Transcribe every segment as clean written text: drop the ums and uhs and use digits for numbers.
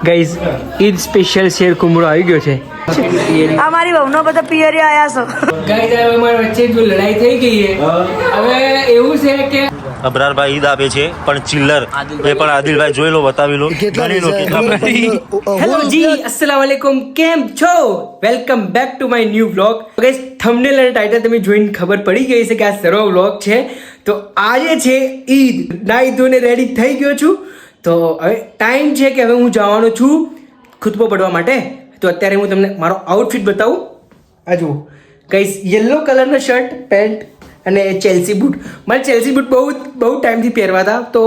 Guys Eid special share કુમળો આવી ગયો છે. અમારી વહુનો બધો પિયરી આયા છો. ગાઈઝ હવે અમારી વચ્ચે જો લડાઈ થઈ ગઈ છે. હવે એવું છે કે અબરારભાઈ ઈદ આપે છે પણ ચિલ્લર એ પણ આદિલભાઈ જોઈ લો, બતાવી લો. હેલો જી, અસ્સલામ વાલેકુમ, કેમ છો? Welcome back to my new vlog. Guys thumbnail અને ટાઇટલ તમે જોઈને ખબર પડી ગઈ છે કે આ સરો વ્લોગ છે. તો આજે છે ઈદ. નાઈ ધોઈને રેડી થઈ ગયો છું. તો હવે ટાઈમ છે કે હવે હું જવાનો છું ખુતબો પડવા માટે. તો અત્યારે હું તમને મારો આઉટફિટ બતાવું. આ જુઓ ગાઈઝ, યલો કલરનો શર્ટ, પેન્ટ અને ચેલ્સી બૂટ. મારે ચેલ્સી બૂટ બહુ ટાઈમથી પહેરવા હતા, તો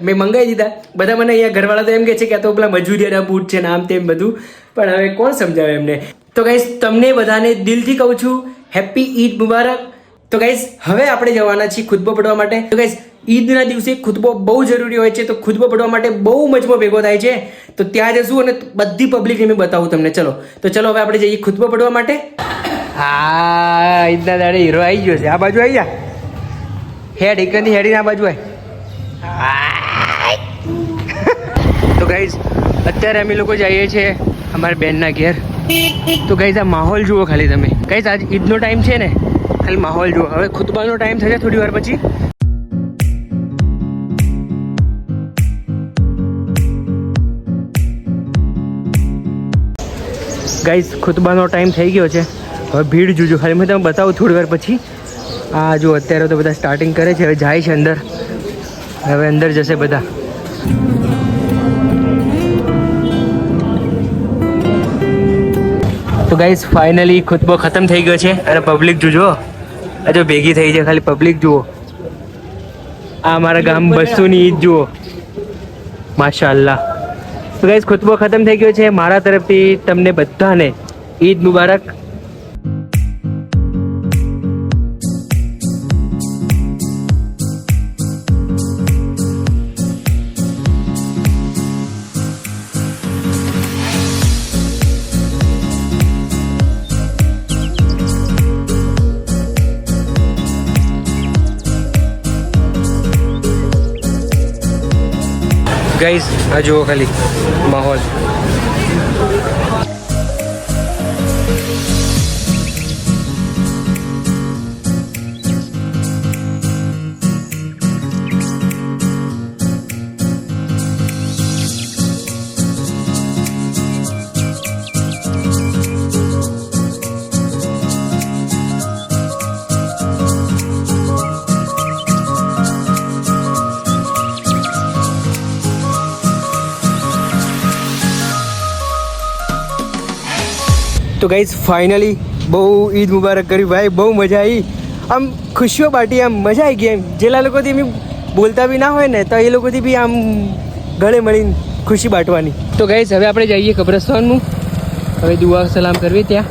મેં મંગાવી દીધા. બધા મને અહીંયા ઘરવાળા તો એમ કહે છે કે આ તો પેલા મજૂરિયાના બૂટ છે ને આમ તેમ બધું, પણ હવે કોણ સમજાવે એમને. તો ગાઈઝ તમને બધાને દિલથી કહું છું હેપી ઈદ મુબારક. તો ગાઈઝ હવે આપણે જવાના છીએ ખુતબો પડવા માટે. તો ગાઈઝ ઈદના દિવસે ખુતબો બહુ જરૂરી હોય છે, તો ખુતબો પડવા માટે બહુ મજમો ભેગો થાય છે. તો ત્યાં જશું અને બધી પબ્લિકને મેં બતાવું તમને. ચલો હવે આપણે જઈએ ખુતબો પડવા માટે. હા, ઈદના દાડે હીરો આવી ગયો છે. આ બાજુ આવી જા, હેડ એકની હેડીને આ બાજુ આય. તો ગાઈઝ અત્યારે અમે લોકો જઈએ છીએ અમારા બેનના ઘેર. તો ગાઈઝ આ માહોલ જુઓ ખાલી તમે. ગાઈઝ આજ ઈદનો ટાઈમ છે ને, ખાલી માહોલ જુઓ. હવે ખુતબાનો ટાઈમ થશે થોડી વાર પછી. ગાઈઝ ખુતબાનો ટાઈમ થઈ ગયો છે. હવે ભીડ જોજો ખાલી, મેં તમે બતાવું થોડી વાર પછી. આ જો અત્યારે તો બધા સ્ટાર્ટિંગ કરે છે, હવે જાય છે અંદર. હવે અંદર જશે બધા. તો ગાઈઝ ફાઇનલી ખુતબો ખતમ થઈ ગયો છે અને પબ્લિક જોજો હજુ ભેગી થઈ છે. ખાલી પબ્લિક જુઓ. આ અમારા ગામ બસુની ઈદ જુઓ, માશાઅલ્લાહ. તો ગાઈઝ ખુતબો ખતમ થઈ ગયો છે. મારા તરફથી તમને બધાને ઈદ મુબારક. ગાઈઝ આ જુઓ ખાલી માહોલ. તો ગાઈઝ ફાઇનલી બહુ ઈદ મુબારક કરી ભાઈ, બહુ મજા આવી. આમ ખુશીઓ બાટી, આમ મજા આવી ગઈ. એમ જેલા લોકોથી બી બોલતા બી ના હોય ને, તો એ લોકોથી બી આમ ગળે મળીને ખુશી બાંટવાની. તો ગાઈઝ હવે આપણે જઈએ કબ્રસ્તાનમાં. હવે દુઆ સલામ કરવી ત્યાં.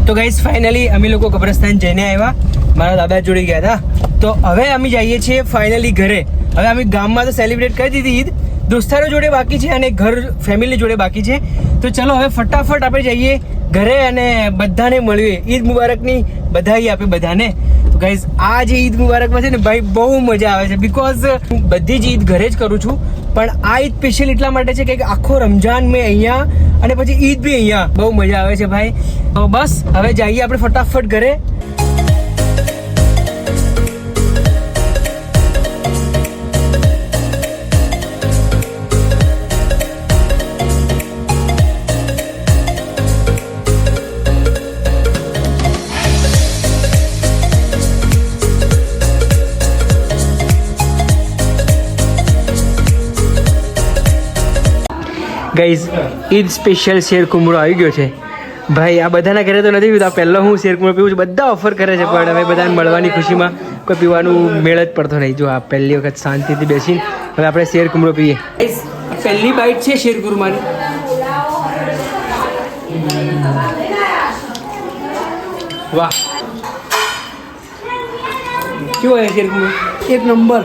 તો ગાઈઝ ફાઇનલી અમે લોકો કબ્રસ્તાન જઈને આવ્યા, મારા દાદા જોડે ગયા હતા. તો હવે અમે જઈએ છીએ ફાઇનલી ઘરે. હવે અમે ગામમાં તો સેલિબ્રેટ કરી દીધી ઈદ, દોસ્તારો જોડે બાકી છે અને ઘર ફેમિલી જોડે બાકી છે. તો ચલો હવે ફટાફટ આપણે જઈએ ઘરે અને બધાને મળીએ. ઈદ મુબારકની બધાઈ આપે બધાને. તો ગાઈઝ આ જે ઈદ મુબારકમાં છે ને ભાઈ, બહુ મજા આવે છે. બિકોઝ હું બધી જ ઈદ ઘરે જ કરું છું, પણ આ ઈદ સ્પેશિયલ એટલા માટે છે કે આખો રમજાન મેં અહીંયા અને પછી ઈદ બી અહીંયા. બહુ મજા આવે છે ભાઈ. તો બસ હવે જઈએ આપણે ફટાફટ ઘરે. ગાઈઝ ઈદ સ્પેશિયલ શેર કુમળો આવી ગયો છે ભાઈ. આ બધાના ઘરે તો નથી પીધું, પહેલાં હું શેર કુમળો પીવું છું. બધા ઓફર કરે છે, પણ હવે બધાને મળવાની ખુશીમાં કોઈ પીવાનું મેળ જ પડતો નહીં. જો આ પહેલી વખત શાંતિથી બેસીને હવે આપણે શેર કુમળો પીએ. પહેલી બાઈટ છે શેર કુરમાની. વાહ, કેવો હોય શેર કુમળો? એક નંબર.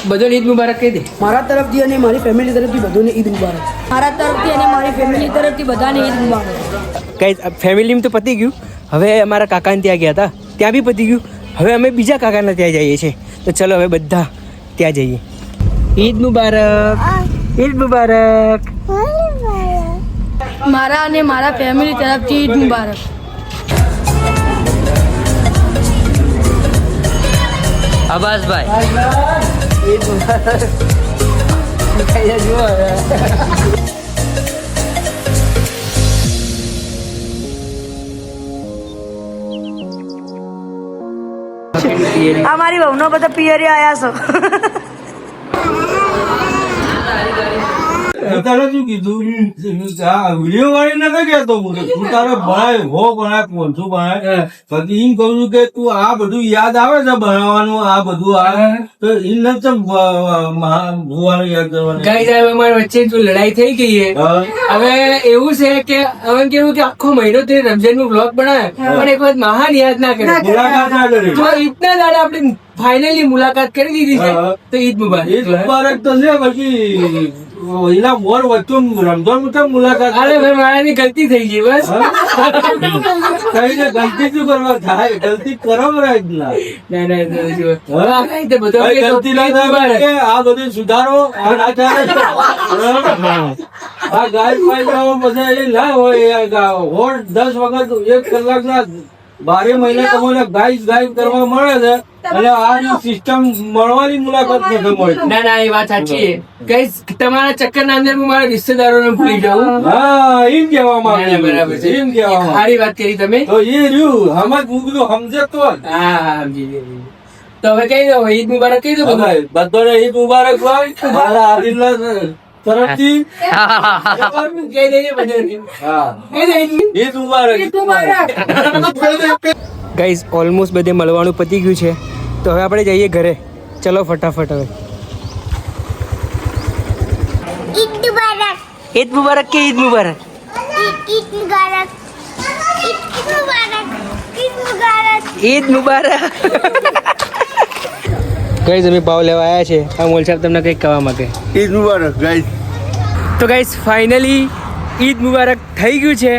બધાને ઈદ મુબારક કહી દે. મારા તરફથી અને મારી ફેમિલી તરફથી બધાને ઈદ મુબારક. મારા તરફથી અને મારી ફેમિલી તરફથી બધાને ઈદ મુબારક. કઈ ફેમિલીમાં તો પતી ગયું. હવે અમારા કાકાને ત્યાં ગયા હતા, ત્યાં બી પતી ગયું. હવે અમે બીજા કાકાના ત્યાં જઈએ છીએ. તો ચલો હવે બધા ત્યાં જઈએ. ઈદ મુબારક. ઈદ મુબારક. મારા અને મારા ફેમિલી તરફથી ઈદ મુબારક. અબ્બાસભાઈ ઈદ મુબારક. ખાઈ જુઓ હવે. આ મારી વહુનો બધા પિયરી આયા છો. તારે શું કીધું વિડીયો વાળી નતા કેતો હું તું તારે ભણાય હો ભણાય પોંચું ભણાય પછી એમ કહું છું કે તું આ બધું યાદ આવે છે ભણાવવાનું આ બધું આવે તો એ નથી ભૂવાનું યાદ કરવાનું ગાઈસ હવે અમારી વચ્ચે જો લડાઈ થઈ ગઈ છે. હવે એવું છે કે હવે કેવું કે આખો મહિનો તે રમઝાન નું બ્લોગ બનાવે પણ એક વખત મહાન યાદ ના કરે. મુલાકાત ના કરી તો ઈદના દાડે આપણે ફાઇનલી મુલાકાત કરી દીધી છે તો ઈદ મુબારક. ઈદ મુબારક તો છે પછી એના મોર વચ્ચે રમઝાન તો મુલાકાત અરે ભાઈ મારાની ગલતી થઈ ગઈ બસ. કઈ ને ગલતી શું કરવા થાય ગલતી કરો જ ના ના ના ના, જો. હવે આ કઈ તે બધો કઈ કે તો ગલતી ના ઈદ થાય મુબારક. કે આ બધું સુધારો આ ના ચાલે આ ગાય પાઈ જાવ પછી એ ના હોય હોર 10 વખત 1 કલાકના 12 મહિના તમને ગાય કરવા મળે છે અને આ જો સિસ્ટમ મળવાની મુલાકાત નથી મળતી. ના ના એ વાત સાચી છે. Guys, તમારા ચક્કર ના અંદર હું મારા રિશ્તેદારોને ભૂલી જાઉં. હા એમ કહેવા ના, ના, માંગુ બરાબર છે. એમ કહેવા માંગુ. સારી વાત કરી તમે. તો એ રહ્યું હમણાં હું કીધું સમજે તો જ. હા હા સમજી ગઈ. તો હવે કહી દો ઈદ મુબારક કહી દો બધું. બધાય બધાને ઈદ મુબારક હોય મારા આદિલના તરફથી કહી દેજે બધાને. હા કહી દે ઈદ મુબારક ગાઈઝ ઓલમોસ્ટ બધે મળવાનું પતી ગયું છે તો હવે આપણે જઈએ ઘરે. ચલો ફટાફટ હવે. ईद मुबारक ઈદ મુબારક કે ઈદ મુબારક. ईद मुबारक ईद मुबारक ईद मुबारक ઈદ મુબારક. ગાઈઝ અમે ભાવ લેવા આવ્યા છે. આ મોલ સાહેબ તમને કંઈક કહેવા માંગે. ઈદ મુબારક ગાઈસ તો ગાઈઝ ફાઇનલી ઈદ મુબારક થઈ ગયું છે.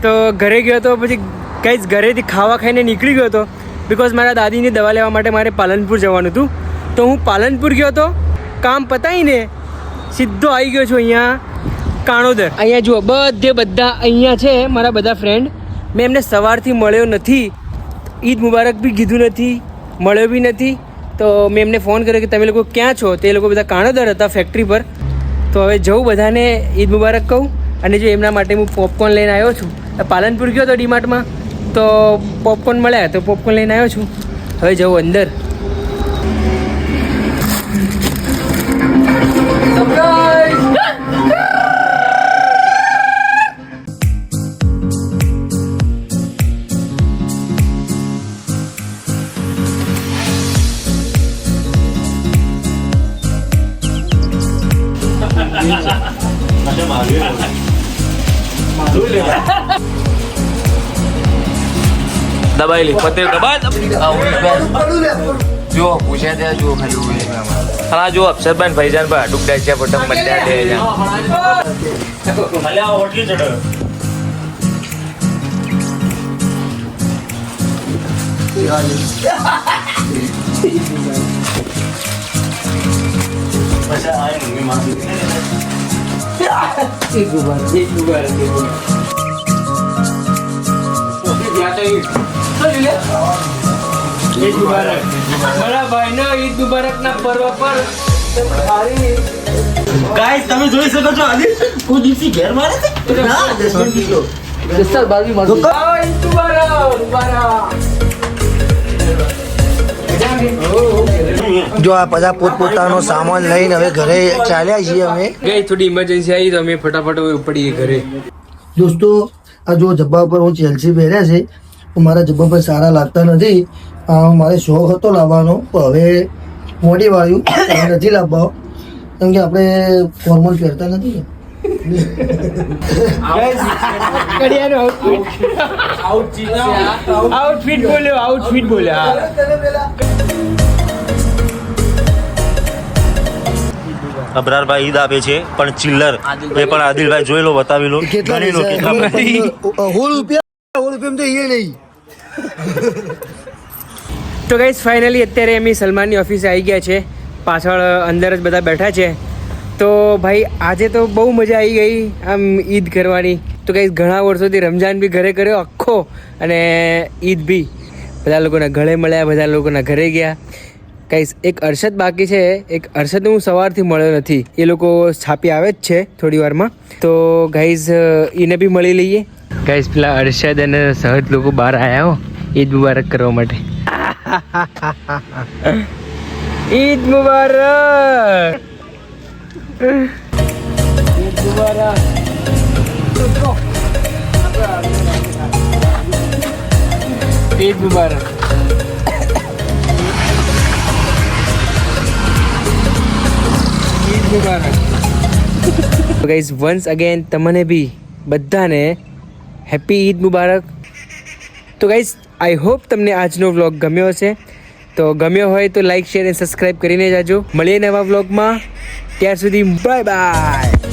તો ઘરે ગયો તો પછી ગાઈઝ ઘરેથી ખાવા ખાઈને નીકળી ગયો હતો બિકોઝ મારા દાદીની દવા લેવા માટે મારે પાલનપુર જવાનું હતું. તો હું પાલનપુર ગયો હતો કામ પતાવીને સીધો આવી ગયો છું અહીંયા કાણોદર. અહીંયા જુઓ બધા અહીંયા છે મારા બધા ફ્રેન્ડ. મેં એમને સવારથી મળ્યો નથી, ઈદ મુબારક બી કીધું નથી, મળ્યો બી નથી. તો મેં એમને ફોન કર્યો કે તમે લોકો ક્યાં છો. તે લોકો બધા કાણોદર હતા ફેક્ટરી પર. તો હવે જવું બધાને ઈદ મુબારક કહું. અને જો એમના માટે હું પોપકોર્ન લઈને આવ્યો છું. પાલનપુર ગયો હતો ડીમાર્ટમાં તો પોપકોર્ન મળ્યા તો પોપકોર્ન લઈને આવ્યો છું. હવે જવું અંદર. દબાઈ લે પતે દબા જો પૂછ્યા ત્યાં જો ખાલી હા જો અક્ષરભાઈ ફૈજાનભાઈ ડુકડા છે પટમ મટ્યા દે ઈદ મુબારક. મારા ભાઈનો ઈદ મુબારકના પર્વ પર ગાઈસ તમે જોઈ શકો છો આદિ કોઈ દિવસી ઘેર મારે છે ના 10 મિનિટ લીધો આવો ઈદ મુબારક મુબારક. જો આ બધા પોતપોતાનો સામાન લઈને હવે ઘરે ચાલ્યા છીએ અમે. ગઈ થોડી ઇમરજન્સી આવી તો અમે ફટાફટ ઉપડીએ ઘરે. દોસ્તો આ જો જબ્બા પર હું ચેલ્સી પહેર્યા છે તો મારા જબ્બા પર સારા લાગતા નથી. મારે શોખ હતો લાવવાનો પણ હવે મોડી વાળ્યું નથી લાવવા કેમ કે આપણે ફોર્મલ પહેરતા નથી ને. આઉટફિટ બોલ્યો. અબરારભાઈ ઈદ આપે છે પણ ચિલ્લર એ પણ આદિલભાઈ જોઈ લો બતાવી લો કેટલા ગણી લો કેટલા રૂપિયા હોળ રૂપિયા તો એ નહીં. તો ગાઈસ ફાઇનલી અત્યારે અમે સલમાનની ઓફિસે આવી ગયા છે. પાછળ અંદર જ બધા બેઠા છે. તો ભાઈ આજે તો બહુ મજા આવી ગઈ આમ ઈદ કરવાની. તો કંઈ ઘણા વર્ષોથી રમજાન બી ઘરે કર્યો આખો, અને ઈદ બી બધા લોકોના ગળે મળ્યા, બધા લોકોના ઘરે ગયા. ગાઈસ એક અરશદ બાકી છે. એક અરશદ હું સવારથી મળ્યો નથી, એ લોકો છાપી આવે જ છે થોડી વારમાં. તો ગાઈઝ એને બી મળી લઈએ. ગાઈઝ પેલા અરશદ અને સહદ લોકો બહાર આવ્યા હો ઈદ મુબારક કરવા માટે. ઈદ મુબારક, ઈદ મુબારક. ઈદ મુબારક. ઈદ મુબારક. ગાઈઝ વન્સ અગેન તમને બી બધાને હેપી ઈદ મુબારક. તો ગાઈઝ આઈ હોપ તમને આજનો વ્લોગ ગમ્યો હશે. તો ગમ્યો હોય તો લાઈક, શેર અને સબસ્ક્રાઈબ કરીને જાજો. મળીએ નવા વ્લોગમાં. ત્યાર સુધી બાય બાય.